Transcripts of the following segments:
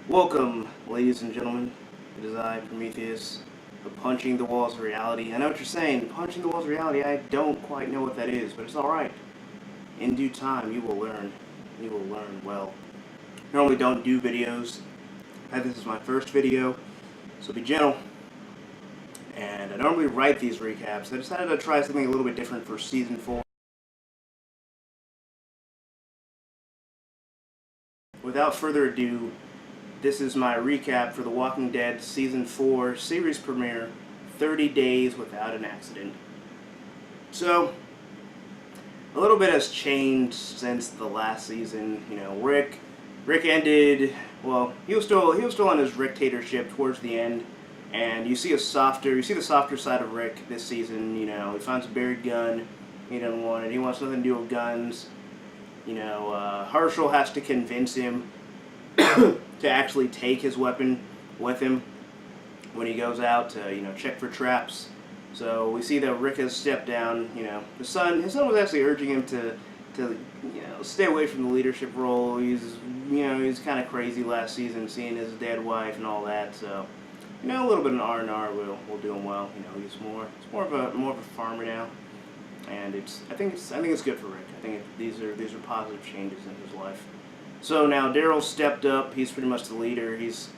Welcome, ladies and gentlemen. It is I, Prometheus, the Punching the Walls of Reality. I know what you're saying, punching the walls of reality, I don't quite know what that is, but it's alright. In due time, you will learn. You will learn well. Normally don't do videos. This is my first video, so be gentle. And I normally write these recaps. I decided to try something a little bit different for Season 4. Without further ado, this is my recap for The Walking Dead Season 4 series premiere, 30 Days Without an Accident. So, a little bit has changed since the last season. You know, Rick ended, well, he was still on his Ricktatorship towards the end, and you see the softer side of Rick this season. You know, he finds a buried gun, he doesn't want it, he wants nothing to do with guns. You know, Hershel has to convince him to actually take his weapon with him when he goes out to, you know, check for traps. So we see that Rick has stepped down. You know, his son was actually urging him to you know, stay away from the leadership role. He's kind of crazy last season, seeing his dead wife and all that. So, you know, a little bit of R&R will do him well. You know, he's more of a farmer now, and I think it's good for Rick. I think these are positive changes in his life. So now Daryl stepped up. He's pretty much the leader. It's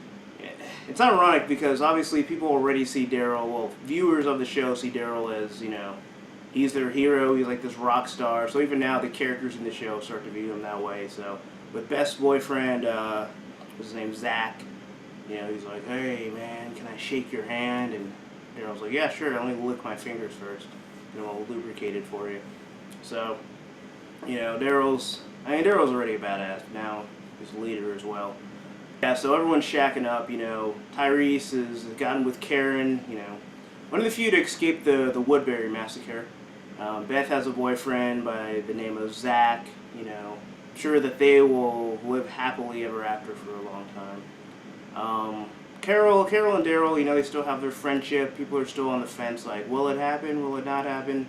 ironic because obviously people already see Daryl, well, viewers of the show see Daryl as, you know, he's their hero. He's like this rock star. So even now the characters in the show start to view him that way. So with Beth's boyfriend, what's his name, Zach, you know, he's like, hey man, can I shake your hand? And Daryl's like, yeah, sure, I'll only lick my fingers first. You know, I'll lubricate it for you. So, you know, Daryl's already a badass. Now he's a leader as well. Yeah, so everyone's shacking up. You know, Tyrese has gotten with Karen. You know, one of the few to escape the Woodbury massacre. Beth has a boyfriend by the name of Zach. You know, I'm sure that they will live happily ever after for a long time. Carol and Daryl, you know, they still have their friendship. People are still on the fence, like, will it happen? Will it not happen?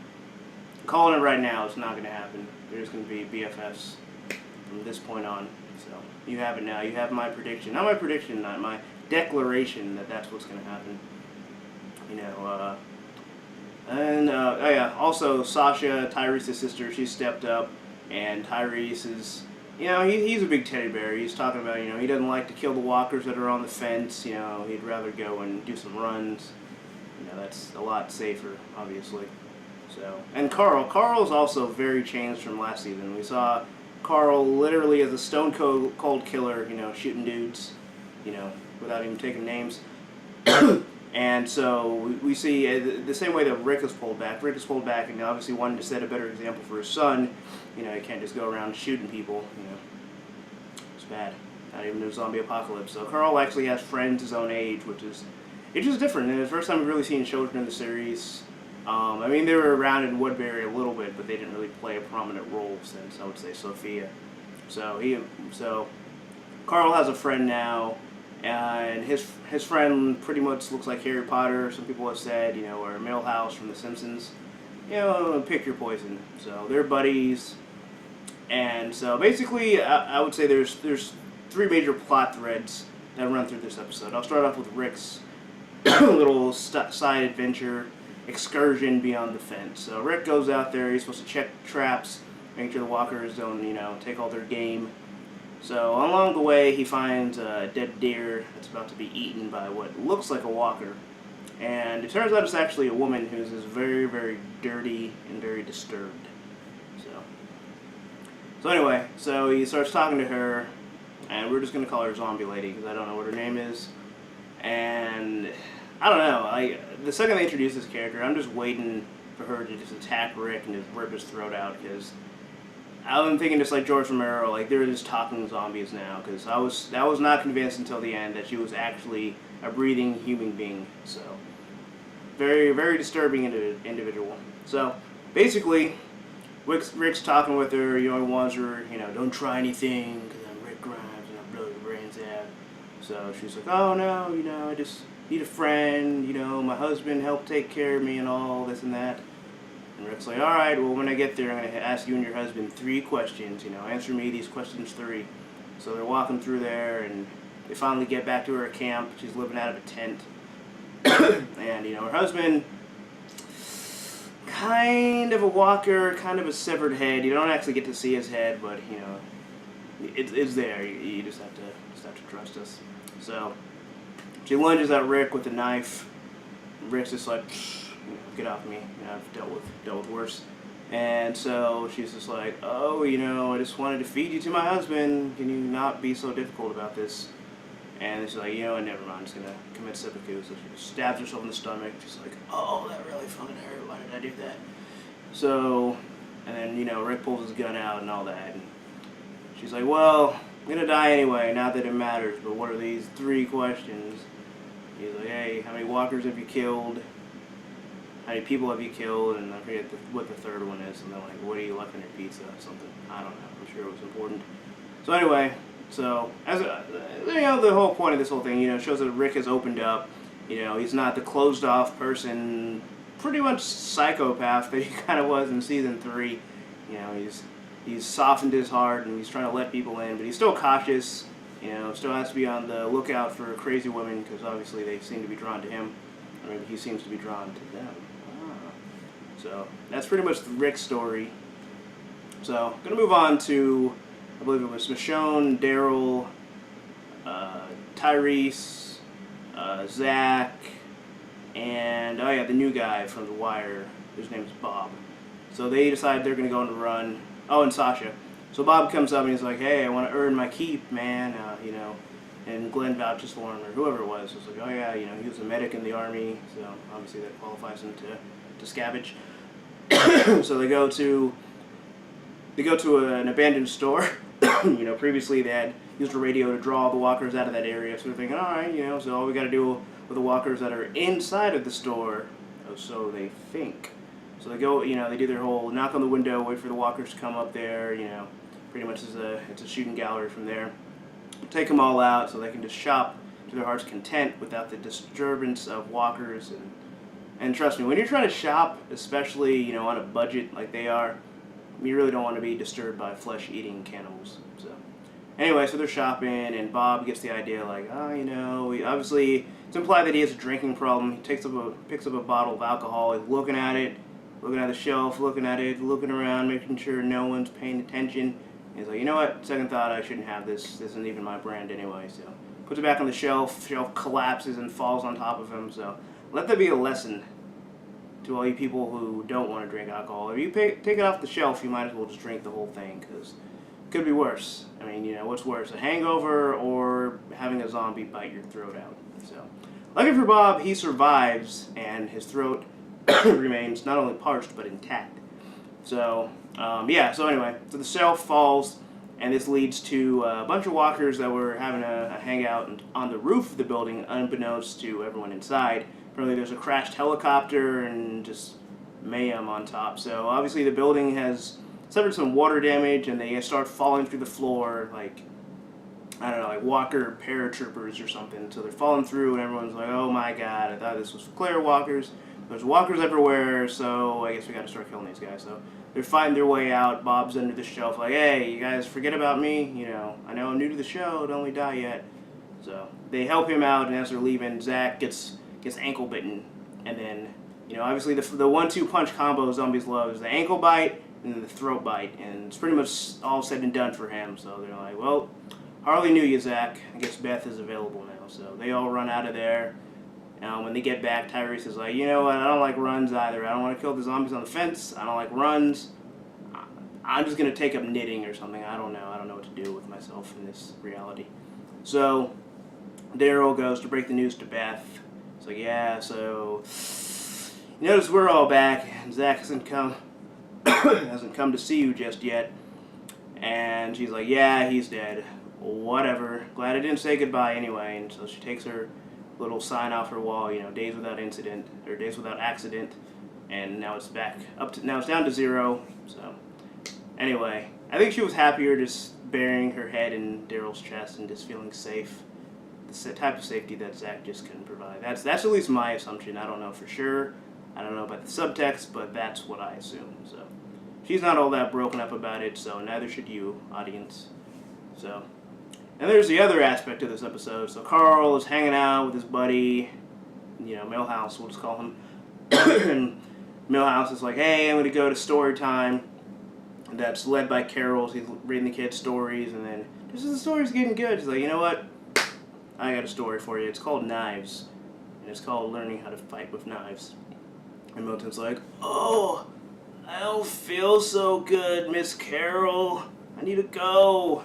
I'm calling it right now. It's not going to happen. There's going to be BFFs from this point on. So you have it now. You have my prediction. Not my prediction, not my declaration that that's what's going to happen. You know, oh yeah, also Sasha, Tyrese's sister, she stepped up, and Tyrese is, you know, he's a big teddy bear. He's talking about, you know, he doesn't like to kill the walkers that are on the fence. You know, he'd rather go and do some runs. You know, that's a lot safer, obviously. So, and Carl's also very changed from last season. We saw Carl literally as a stone cold killer, you know, shooting dudes, you know, without even taking names. And so we see the same way that Rick has pulled back. Rick has pulled back and obviously wanted to set a better example for his son. You know, he can't just go around shooting people, you know. It's bad. Not even a zombie apocalypse. So Carl actually has friends his own age, which is different. And it's the first time we've really seen children in the series. I mean, they were around in Woodbury a little bit, but they didn't really play a prominent role since, I would say, Sophia. So Carl has a friend now, and his friend pretty much looks like Harry Potter. Some people have said, you know, or Milhouse from The Simpsons. You know, pick your poison. So they're buddies, and so basically, I would say there's three major plot threads that run through this episode. I'll start off with Rick's little side adventure excursion beyond the fence. So Rick goes out there. He's supposed to check traps, make sure the walkers don't, you know, take all their game. So along the way, he finds a dead deer that's about to be eaten by what looks like a walker. And it turns out it's actually a woman who's very, very dirty and very disturbed. So anyway, so he starts talking to her, and we're just going to call her Zombie Lady because I don't know what her name is. And I don't know. The second they introduce this character, I'm just waiting for her to just attack Rick and just rip his throat out, because I'm thinking just like George Romero, like they're just talking zombies now, because I was not convinced until the end that she was actually a breathing human being. So very, very disturbing individual. So basically, Rick's talking with her. You know, he wants her, you know, don't try anything because I'm Rick Grimes and I'll blow your brains out. So she's like, oh no, you know, I just need a friend, you know, my husband helped take care of me and all this and that. And Rick's like, alright, well when I get there I'm going to ask you and your husband 3 questions, you know, answer me these questions 3. So they're walking through there, and they finally get back to her camp. She's living out of a tent. And, her husband, kind of a walker, kind of a severed head. You don't actually get to see his head, but, it's there. You just have to trust us. So, she lunges at Rick with a knife. Rick's just like, get off me. I've dealt with worse. And so she's just like, oh, I just wanted to feed you to my husband. Can you not be so difficult about this? And she's like, never mind. I'm just going to commit seppuku. So she just stabs herself in the stomach. She's like, oh, that really fucking hurt. Why did I do that? So, and then, Rick pulls his gun out and all that. And she's like, well, I'm going to die anyway, not that it matters. But what are these 3 questions? He's like, hey, how many walkers have you killed? How many people have you killed? And I forget what the third one is. And then like, what do you left on your pizza? Something. I don't know. I'm sure it was important. So anyway, as the whole point of this whole thing, shows that Rick has opened up. He's not the closed off person, pretty much psychopath that he kind of was in season 3. He's softened his heart and he's trying to let people in, but he's still cautious. Still has to be on the lookout for crazy women because obviously they seem to be drawn to him. I mean, he seems to be drawn to them. So that's pretty much Rick's story. So gonna move on to, I believe it was Michonne, Daryl, Tyrese, Zach, and the new guy from The Wire, whose name is Bob. So they decide they're gonna go on a run. Oh, and Sasha. So Bob comes up and he's like, hey, I want to earn my keep, man, and Glenn vouches for him, or whoever it was. It's like, oh yeah, he was a medic in the Army, so obviously that qualifies him to scavenge. So they go to an abandoned store. Previously they had used a radio to draw the walkers out of that area, so they're thinking, alright, so all we gotta do with the walkers that are inside of the store, so they think. So they go, they do their whole knock on the window, wait for the walkers to come up there, pretty much it's a shooting gallery from there. Take them all out so they can just shop to their heart's content without the disturbance of walkers. And trust me, when you're trying to shop, especially, on a budget like they are, you really don't want to be disturbed by flesh-eating cannibals. So anyway, so they're shopping, and Bob gets the idea, like, obviously it's implied that he has a drinking problem. He picks up a bottle of alcohol, he's looking at it, looking at the shelf, looking at it, looking around, making sure no one's paying attention. He's like, you know what? Second thought, I shouldn't have this. This isn't even my brand anyway. So puts it back on the shelf. Shelf collapses and falls on top of him. So let that be a lesson to all you people who don't want to drink alcohol. If you take it off the shelf, you might as well just drink the whole thing, because it could be worse. I mean, what's worse, a hangover or having a zombie bite your throat out? So lucky for Bob, he survives, and his throat remains not only parched but intact. So so anyway, so the shelf falls, and this leads to a bunch of walkers that were having a hangout on the roof of the building, unbeknownst to everyone inside. Apparently there's a crashed helicopter and just mayhem on top. So obviously the building has suffered some water damage, and they start falling through the floor like, I don't know, like walker paratroopers or something. So they're falling through, and everyone's like, oh my god, I thought this was for clear walkers. There's walkers everywhere, so I guess we gotta start killing these guys. So they're fighting their way out. Bob's under the shelf like, hey, you guys forget about me? I know I'm new to the show, don't we die yet? So they help him out, and as they're leaving, Zach gets ankle bitten. And then, obviously the 1-2 punch combo zombies love is the ankle bite and then the throat bite. And it's pretty much all said and done for him. So they're like, well, hardly knew you, Zach. I guess Beth is available now. So they all run out of there. When they get back, Tyrese is like, you know what, I don't like runs either. I don't want to kill the zombies on the fence. I don't like runs. I'm just going to take up knitting or something. I don't know. I don't know what to do with myself in this reality. So Daryl goes to break the news to Beth. It's like, yeah, so you notice we're all back, and Zach hasn't come to see you just yet. And she's like, yeah, he's dead. Whatever. Glad I didn't say goodbye anyway. And so she takes her little sign off her wall, days without incident, or days without accident, and now it's now it's down to 0. So anyway, I think she was happier just burying her head in Daryl's chest and just feeling safe. The type of safety that Zach just couldn't provide. That's at least my assumption. I don't know for sure. I don't know about the subtext, but that's what I assume. So she's not all that broken up about it, so neither should you, audience. So And there's the other aspect of this episode. So Carl is hanging out with his buddy, Milhouse, we'll just call him. And Milhouse is like, hey, I'm going to go to story time. And that's led by Carol. He's reading the kids' stories, and then, this is the story's getting good. He's like, you know what? I got a story for you. It's called Knives. And it's called Learning How to Fight with Knives. And Milton's like, oh, I don't feel so good, Miss Carol. I need to go.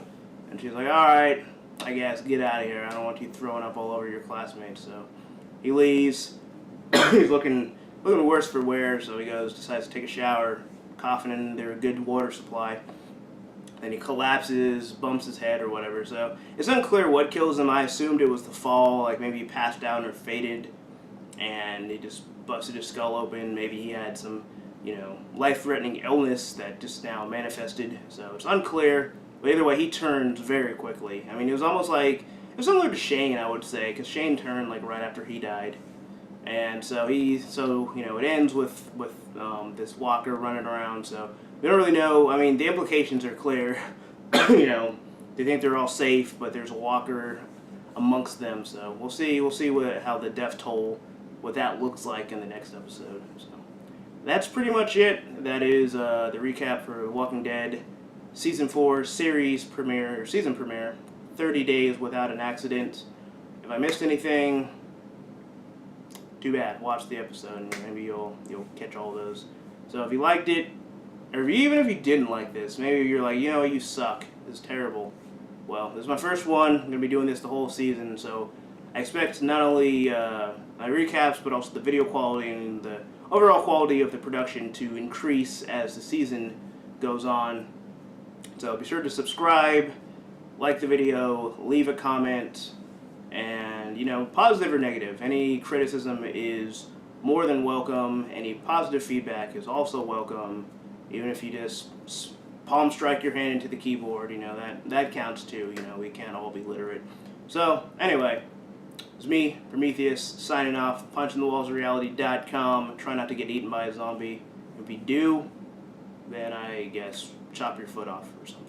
And she's like, alright, I guess, get out of here. I don't want you throwing up all over your classmates. So he leaves. He's looking worse for wear, so he decides to take a shower, coughing in their good water supply. Then he collapses, bumps his head or whatever. So it's unclear what kills him. I assumed it was the fall, like maybe he passed out or faded, and he just busted his skull open. Maybe he had some, life-threatening illness that just now manifested. So it's unclear. But either way, he turns very quickly. I mean, it was almost like, it was similar to Shane, I would say, because Shane turned like right after he died. And so it ends with this walker running around. So we don't really know. I mean, the implications are clear. They think they're all safe, but there's a walker amongst them. So we'll see how the death toll, what that looks like in the next episode. So that's pretty much it. That is the recap for Walking Dead Season 4 season premiere, 30 Days Without an Accident. If I missed anything, too bad. Watch the episode and maybe you'll catch all those. So if you liked it, or even if you didn't like this, maybe you're like, you suck. This is terrible. Well, this is my first one. I'm going to be doing this the whole season, so I expect not only my recaps, but also the video quality and the overall quality of the production to increase as the season goes on. So be sure to subscribe, like the video, leave a comment, and, positive or negative. Any criticism is more than welcome. Any positive feedback is also welcome. Even if you just palm strike your hand into the keyboard, that counts too. We can't all be literate. So, anyway, it's me, Prometheus, signing off, punchingthewallsofreality.com. Try not to get eaten by a zombie. If you do, then I guess chop your foot off or something.